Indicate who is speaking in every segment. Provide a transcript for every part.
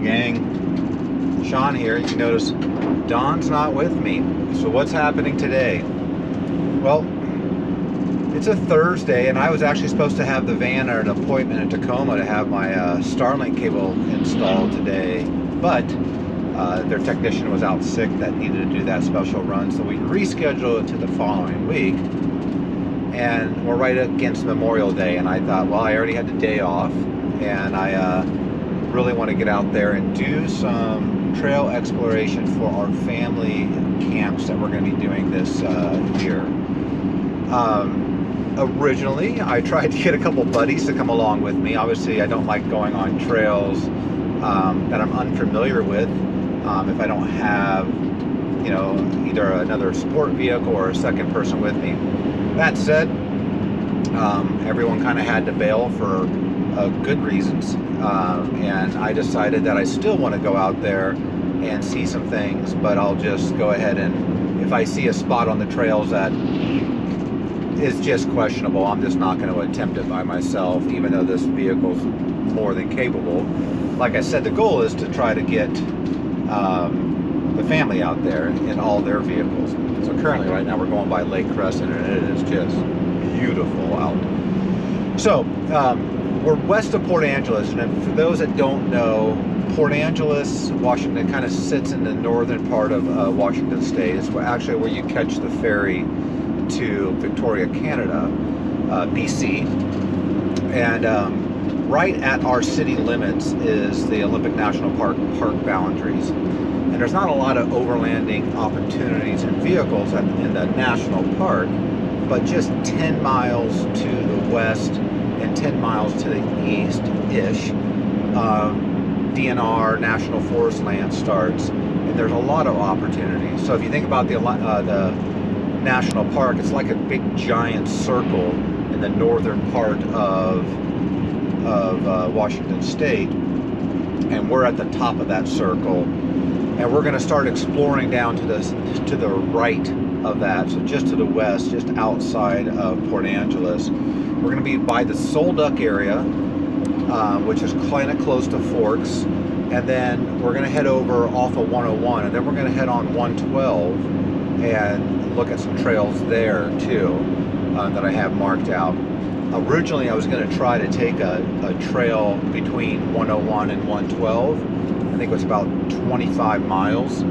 Speaker 1: gang, Sean here. You notice Don's not with me. So what's happening today? Well, it's a Thursday, and I was actually supposed to have the van at an appointment in Tacoma to have my Starlink cable installed today, but their technician was out sick that needed to do that special run, so we rescheduled it to the following week. And we're right against Memorial Day, and I thought, well, I already had the day off, and I really want to get out there and do some trail exploration for our family camps that we're going to be doing this year. Originally, I tried to get a couple buddies to come along with me. Obviously, I don't like going on trails that I'm unfamiliar with if I don't have, you know, either another sport vehicle or a second person with me. That said, everyone kind of had to bail for good reasons, and I decided that I still want to go out there and see some things, but I'll just go ahead and, if I see a spot on the trails that is just questionable, I'm just not going to attempt it by myself, even though this vehicle's more than capable. Like I said, the goal is to try to get the family out there in all their vehicles. So currently, right now, we're going by Lake Crescent, and it is just beautiful out. So we're west of Port Angeles, and for those that don't know, Port Angeles, Washington, kind of sits in the northern part of Washington State. It's actually where you catch the ferry to Victoria, Canada, BC. And right at our city limits is the Olympic National Park boundaries. And there's not a lot of overlanding opportunities and vehicles in the national park, but just 10 miles to the west and 10 miles to the east-ish, DNR, National Forest land starts, and there's a lot of opportunities. So if you think about the national park, it's like a big giant circle in the northern part of Washington State, and we're at the top of that circle, and we're going to start exploring down to the right of that, so just to the west, just outside of Port Angeles. We're going to be by the Solduck area, which is kind of close to Forks, and then we're going to head over off of 101, and then we're going to head on 112 and look at some trails there too that I have marked out. Originally, I was going to try to take a trail between 101 and 112. I think it was about 25 miles.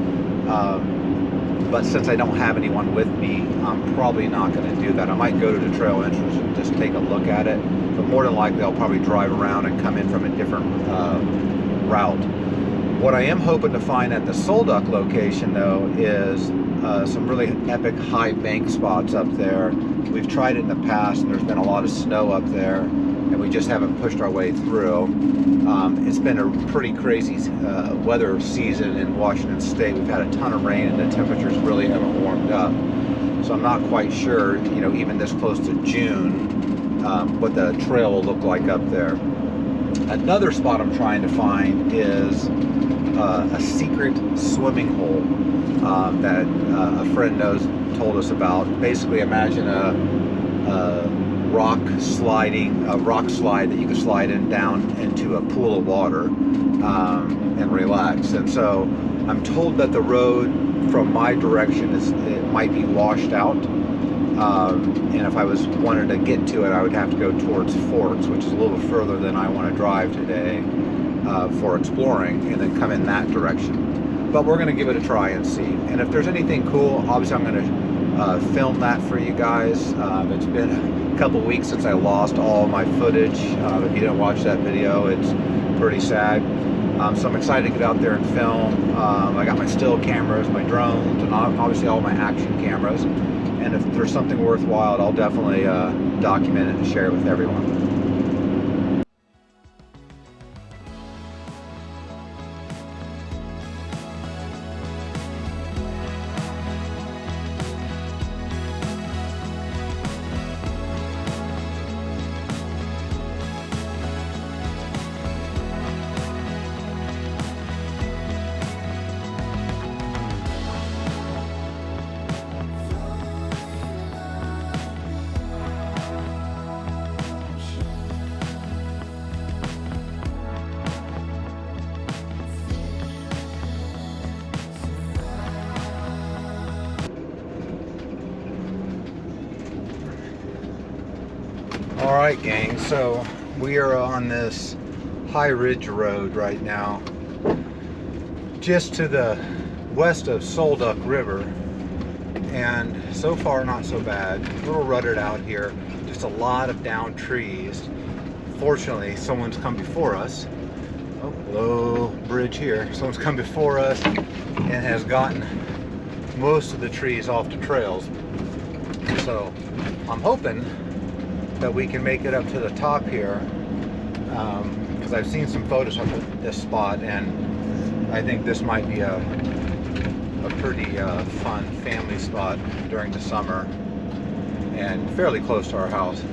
Speaker 1: But since I don't have anyone with me, I'm probably not going to do that. I might go to the trail entrance and just take a look at it. But more than likely, I'll probably drive around and come in from a different route. What I am hoping to find at the Solduck location, though, is some really epic high bank spots up there. We've tried it in the past, and there's been a lot of snow up there, and we just haven't pushed our way through. It's been a pretty crazy weather season in Washington State. We've had a ton of rain, and the temperatures really haven't warmed up. So I'm not quite sure, you know, even this close to June, what the trail will look like up there. Another spot I'm trying to find is a secret swimming hole that a friend told us about. Basically, imagine a rock slide that you can slide down into a pool of water and relax. And so I'm told that the road from my direction it might be washed out, and if I wanted to get to it, I would have to go towards Forks, which is a little further than I want to drive today for exploring, and then come in that direction. But we're going to give it a try and see. And if there's anything cool, obviously I'm going to film that for you guys. It's been a couple weeks since I lost all my footage. If you didn't watch that video, it's pretty sad. So I'm excited to get out there and film. I got my still cameras, my drones, and obviously all my action cameras. And if there's something worthwhile, I'll definitely document it and share it with everyone. All right, gang, so we are on this high ridge road right now, just to the west of Solduck River, and so far not so bad. A little rutted out here, just a lot of downed trees. Fortunately, someone's come before us. Oh, low bridge here. Someone's come before us and has gotten most of the trees off the trails. So I'm hoping that we can make it up to the top here, because I've seen some photos of this spot, and I think this might be a pretty fun family spot during the summer and fairly close to our house.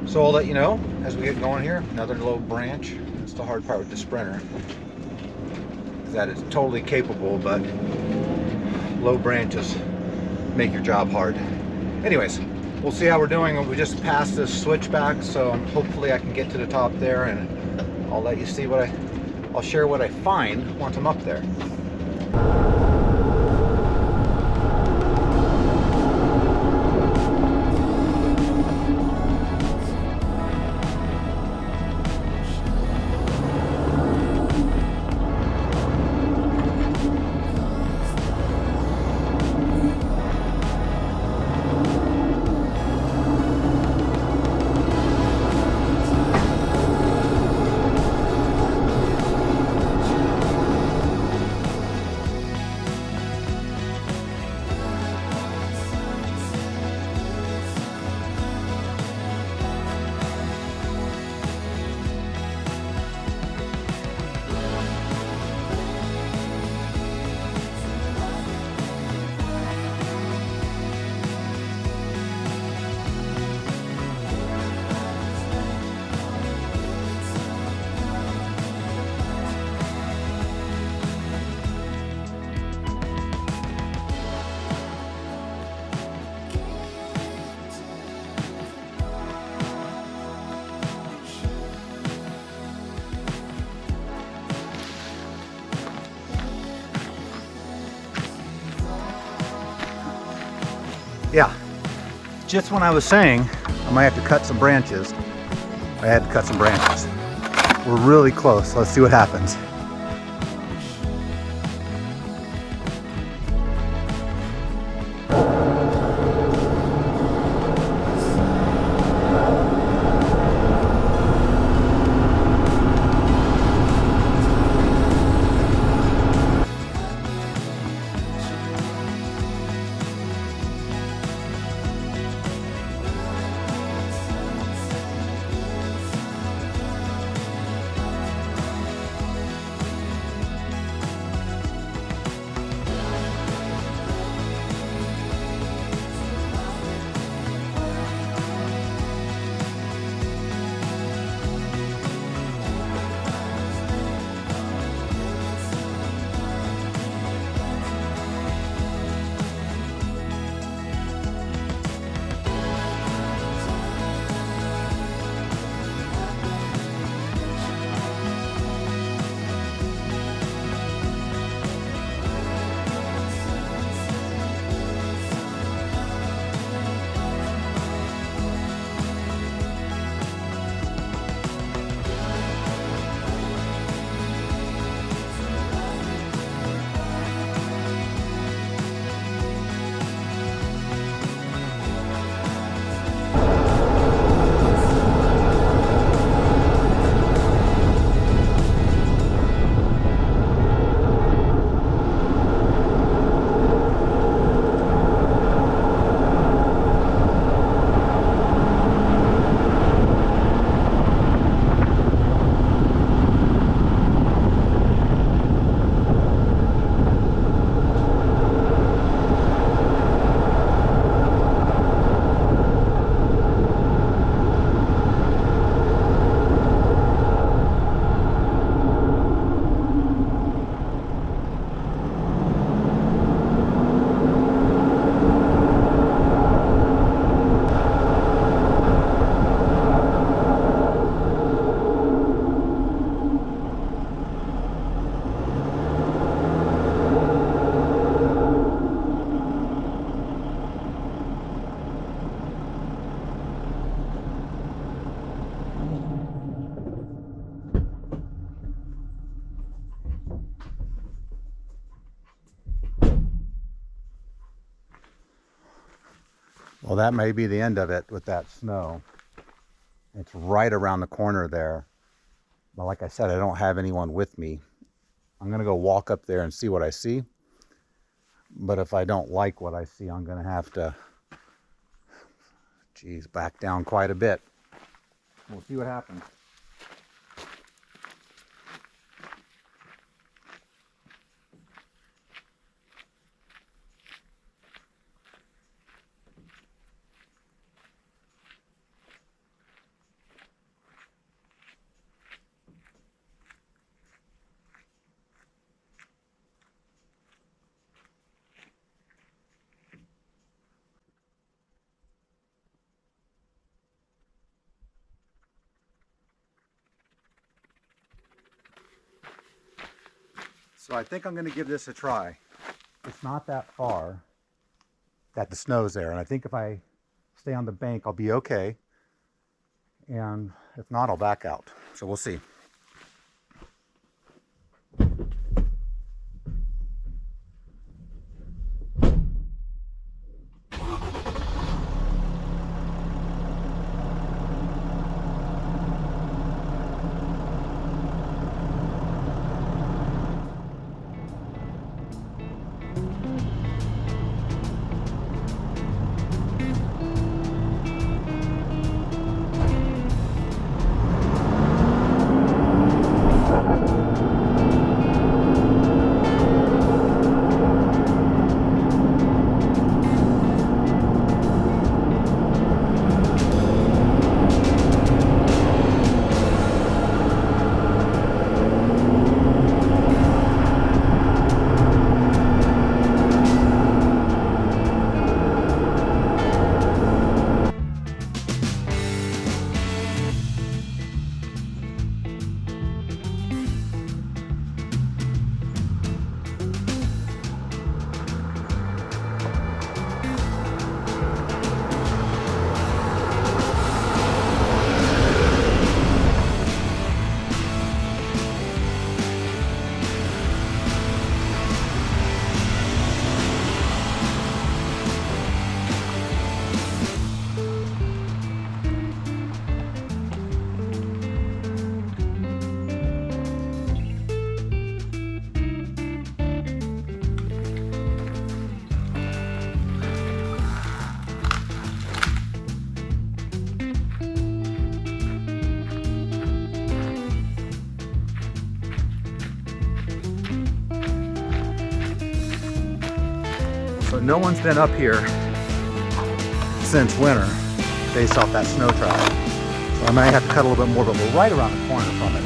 Speaker 1: So I'll let you know as we get going here. Another low branch. That's the hard part with the Sprinter, that it's totally capable, but low branches make your job hard. Anyways, we'll see how we're doing. We just passed this switchback, so hopefully I can get to the top there, and I'll let you see I'll share what I find once I'm up there. Yeah, just when I was saying I might have to cut some branches, I had to cut some branches. We're really close. Let's see what happens. Well, that may be the end of it with that snow. It's right around the corner there. But like I said, I don't have anyone with me. I'm gonna go walk up there and see what I see. But if I don't like what I see, I'm gonna have to, back down quite a bit. We'll see what happens. So I think I'm going to give this a try. It's not that far that the snow's there, and I think if I stay on the bank, I'll be okay. And if not, I'll back out. So we'll see. So no one's been up here since winter based off that snow travel. So I might have to cut a little bit more, but we're right around the corner from it.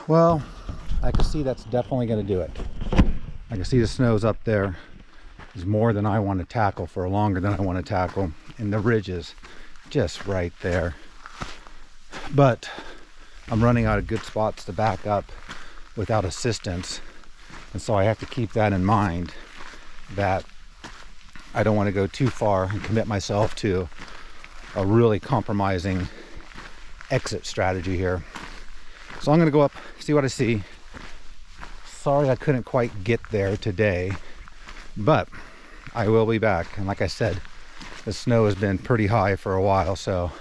Speaker 1: Well, I can see that's definitely going to do it. I can see the snow's up there. There's more than I want to tackle for longer than I want to tackle. And the ridge is just right there. But I'm running out of good spots to back up without assistance. And so I have to keep that in mind, that I don't want to go too far and commit myself to a really compromising exit strategy here. So I'm going to go up, see what I see. Sorry I couldn't quite get there today, but I will be back. And like I said, the snow has been pretty high for a while, so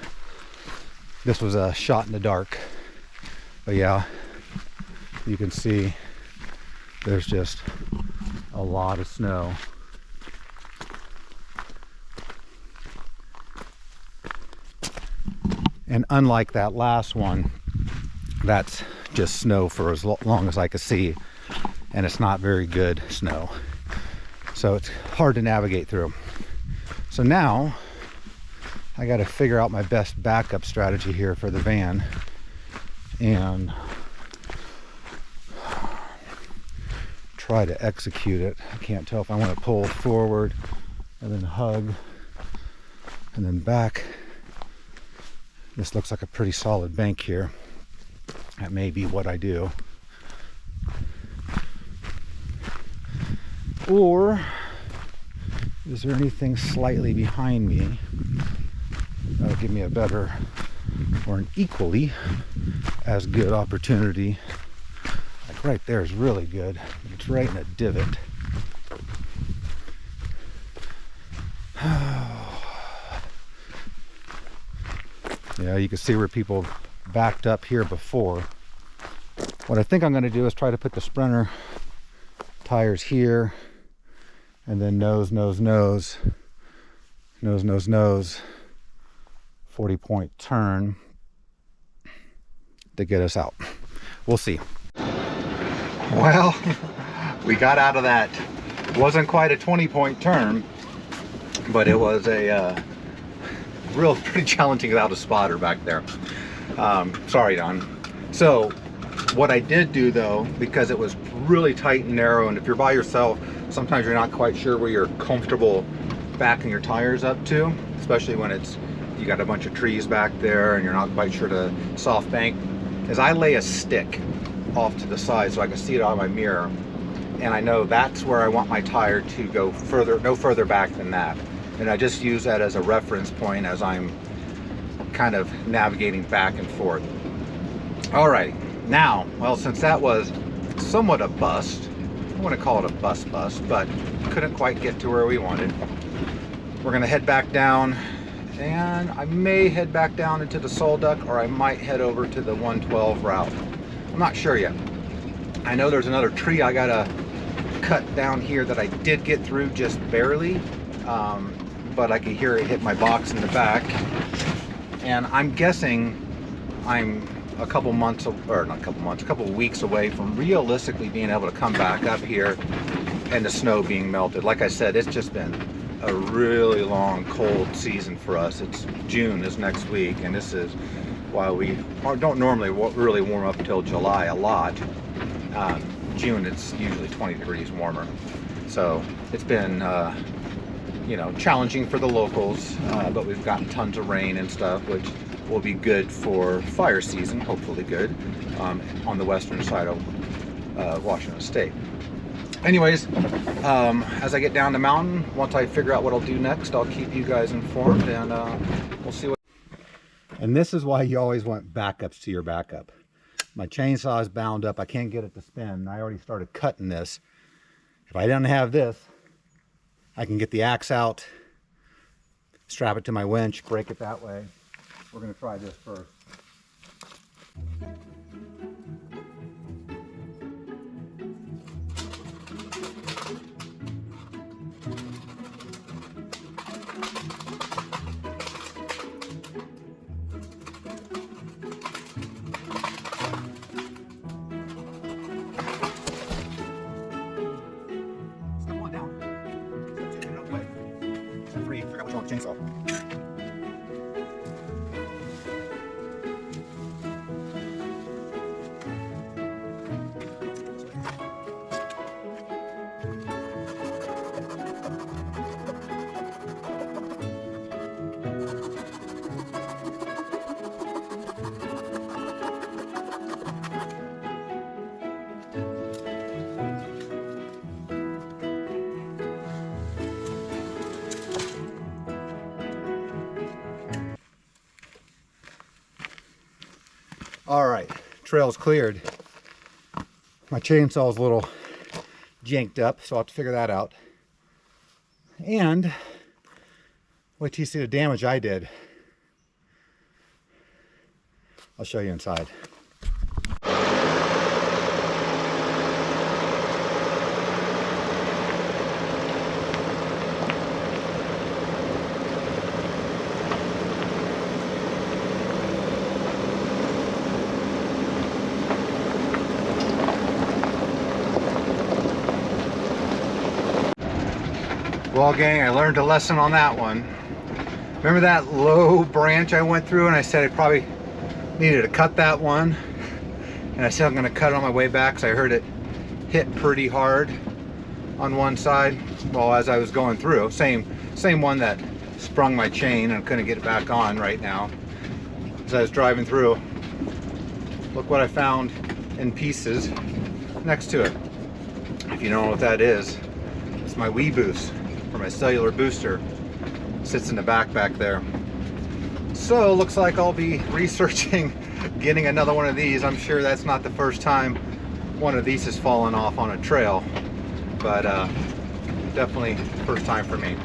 Speaker 1: this was a shot in the dark. But yeah, you can see there's just a lot of snow. And unlike that last one, that's just snow for as long as I could see, and it's not very good snow. So it's hard to navigate through. So now I got to figure out my best backup strategy here for the van and try to execute it. I can't tell if I want to pull forward and then hug and then back. This looks like a pretty solid bank here. That may be what I do. Or is there anything slightly behind me that'll give me a better or an equally as good opportunity? Like right there is really good. It's right in a divot. Yeah, you can see where people backed up here before. What I think I'm going to do is try to put the Sprinter tires here, and then nose, 40-point turn to get us out. We'll see. Well, we got out of that. It wasn't quite a 20-point turn, but it was a pretty challenging without a spotter back there. Sorry, Don. So what I did do though, because it was really tight and narrow, and if you're by yourself, sometimes you're not quite sure where you're comfortable backing your tires up to, especially when you got a bunch of trees back there and you're not quite sure to soft bank, is I lay a stick off to the side so I can see it on my mirror, and I know that's where I want my tire to go further, no further back than that. And I just use that as a reference point as I'm kind of navigating back and forth. Alright, now, well, since that was somewhat a bust, I want to call it a bust, but couldn't quite get to where we wanted, we're going to head back down, and I may head back down into the Solduck, or I might head over to the 112 route. I'm not sure yet. I know there's another tree I gotta cut down here that I did get through just barely. But I could hear it hit my box in the back, and I'm guessing I'm a couple weeks away from realistically being able to come back up here and the snow being melted. Like I said, it's just been a really long cold season for us. It's June is next week, and this is why we don't normally really warm up until July a lot. June, it's usually 20 degrees warmer, so it's been you know, challenging for the locals, but we've gotten tons of rain and stuff, which will be good for fire season, hopefully good, on the western side of Washington State. Anyways, as I get down the mountain, once I figure out what I'll do next, I'll keep you guys informed, and we'll see what. And this is why you always want backups to your backup. My chainsaw is bound up. I can't get it to spin. I already started cutting this. If I didn't have this, I can get the axe out, strap it to my winch, break it that way. We're going to try this first. Chainsaw. All right, trail's cleared. My chainsaw's a little janked up, so I'll have to figure that out. And wait till you see the damage I did. I'll show you inside. Well, gang, I learned a lesson on that one. Remember that low branch I went through and I said I probably needed to cut that one? And I said I'm gonna cut it on my way back because I heard it hit pretty hard on one side. Well, as I was going through, same one that sprung my chain and couldn't get it back on right now. As I was driving through, look what I found in pieces next to it. If you don't know what that is, it's my Wii boost for my cellular booster. Sits in the back there. So looks like I'll be researching getting another one of these. I'm sure that's not the first time one of these has fallen off on a trail, but definitely first time for me.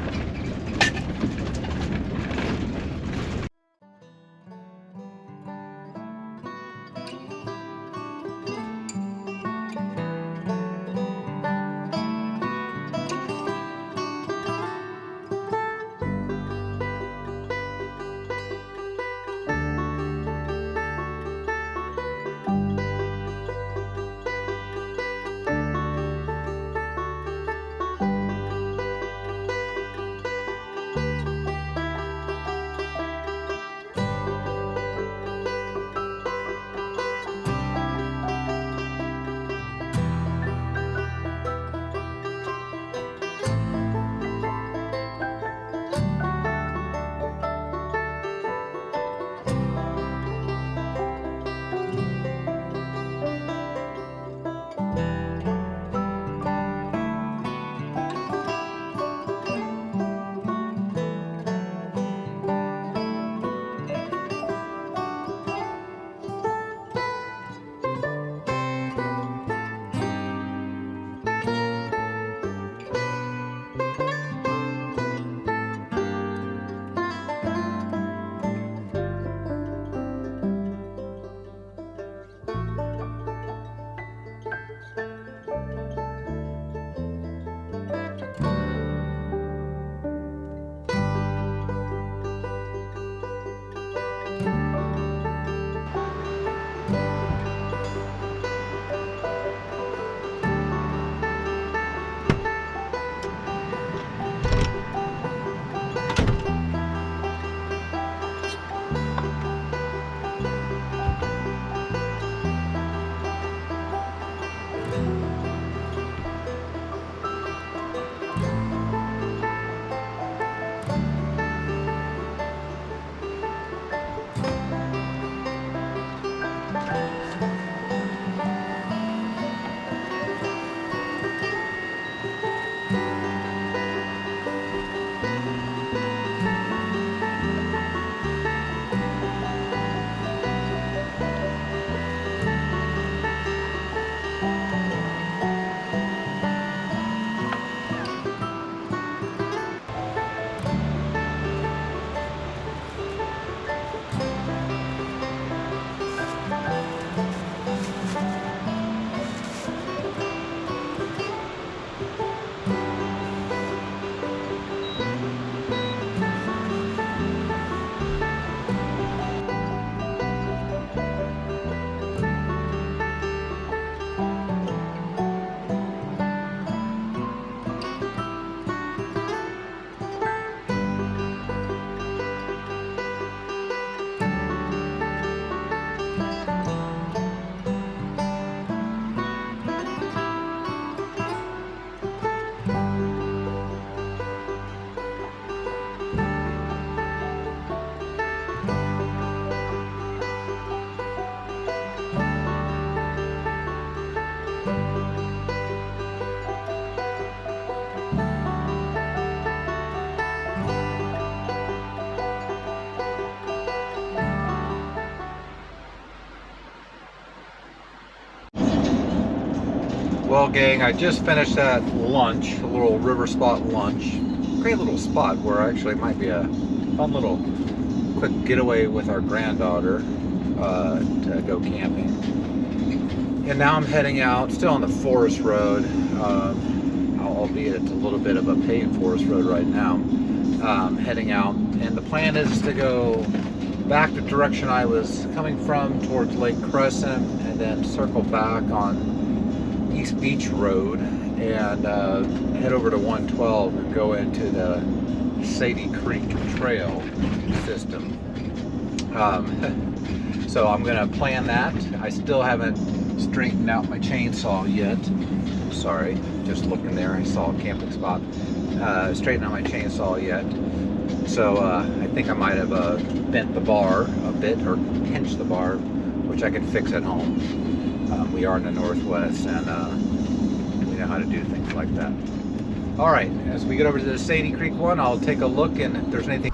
Speaker 1: Well, gang, I just finished that lunch, a little river spot lunch. Great little spot where actually might be a fun little quick getaway with our granddaughter to go camping. And now I'm heading out, still on the forest road, albeit it's a little bit of a paved forest road right now. Heading out, and the plan is to go back the direction I was coming from towards Lake Crescent, and then circle back on East Beach Road and head over to 112 and go into the Sadie Creek Trail system. So I'm gonna plan that. I still haven't straightened out my chainsaw yet. Sorry, just looking there, I saw a camping spot. Straightened out my chainsaw yet. So I think I might have bent the bar a bit, or pinched the bar, which I can fix at home. We are in the Northwest, and we know how to do things like that. All right, as we get over to the Sadie Creek one, I'll take a look, and if there's anything.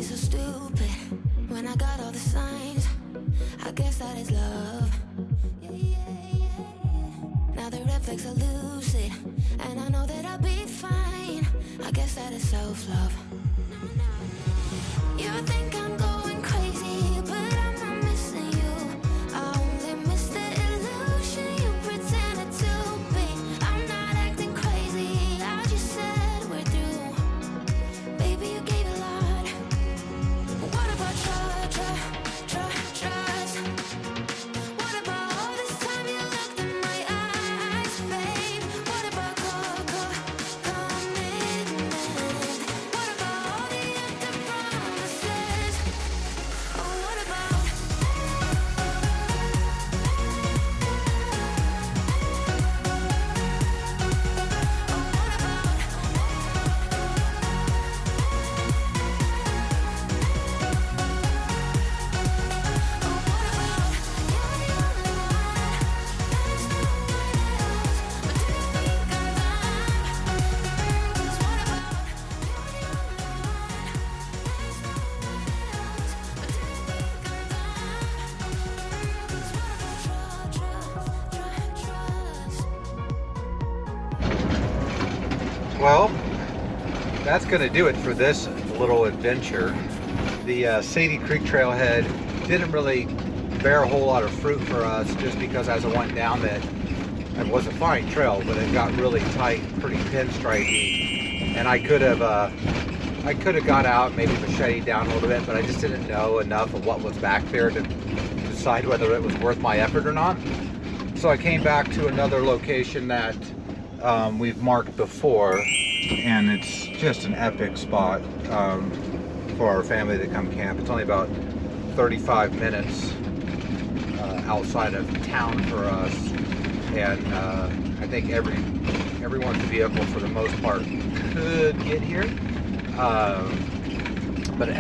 Speaker 2: So stupid when I got all the signs. I guess that is love. Now the red flags are lucid, and I know that I'll be fine. I guess that is self-love. You think I'm going crazy, but I'm not missing you. I only miss the illusion you pretended to be. I'm not acting crazy, I just said we're through. Baby, you gave a lot. What about trust? What about all this time you looked in my eyes, babe? What about commitment? What about all the empty promises? Oh, what about?
Speaker 1: Well, that's going to do it for this little adventure. The Sadie Creek trailhead didn't really bear a whole lot of fruit for us, just because as I went down it was a fine trail, but it got really tight, pretty pinstripey, and I could have got out, maybe machete down a little bit, but I just didn't know enough of what was back there to decide whether it was worth my effort or not. So I came back to another location that we've marked before, and it's just an epic spot for our family to come camp. It's only about 35 minutes outside of town for us, and I think everyone's vehicle for the most part could get here, but an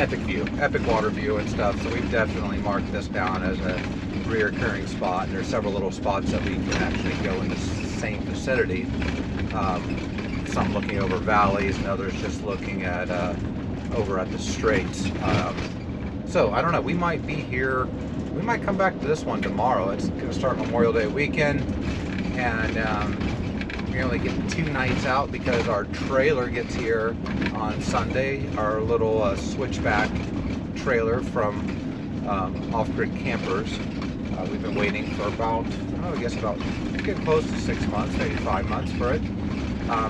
Speaker 1: epic water view and stuff, so we've definitely marked this down as a reoccurring spot. And there's several little spots that we can actually go in the same vicinity. Some looking over valleys, and others just looking at over at the straits. So I don't know, we might be here, we might come back to this one tomorrow. It's going to start Memorial Day weekend, and we only get 2 nights out because our trailer gets here on Sunday. Our little switchback trailer from Off-Grid Campers. We've been waiting for about, I guess about getting close to 6 months, maybe 5 months for it.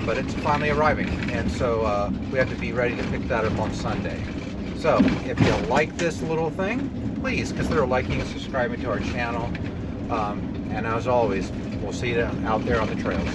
Speaker 1: But it's finally arriving, and so we have to be ready to pick that up on Sunday. So if you like this little thing, please consider liking and subscribing to our channel. And as always, we'll see you out there on the trails.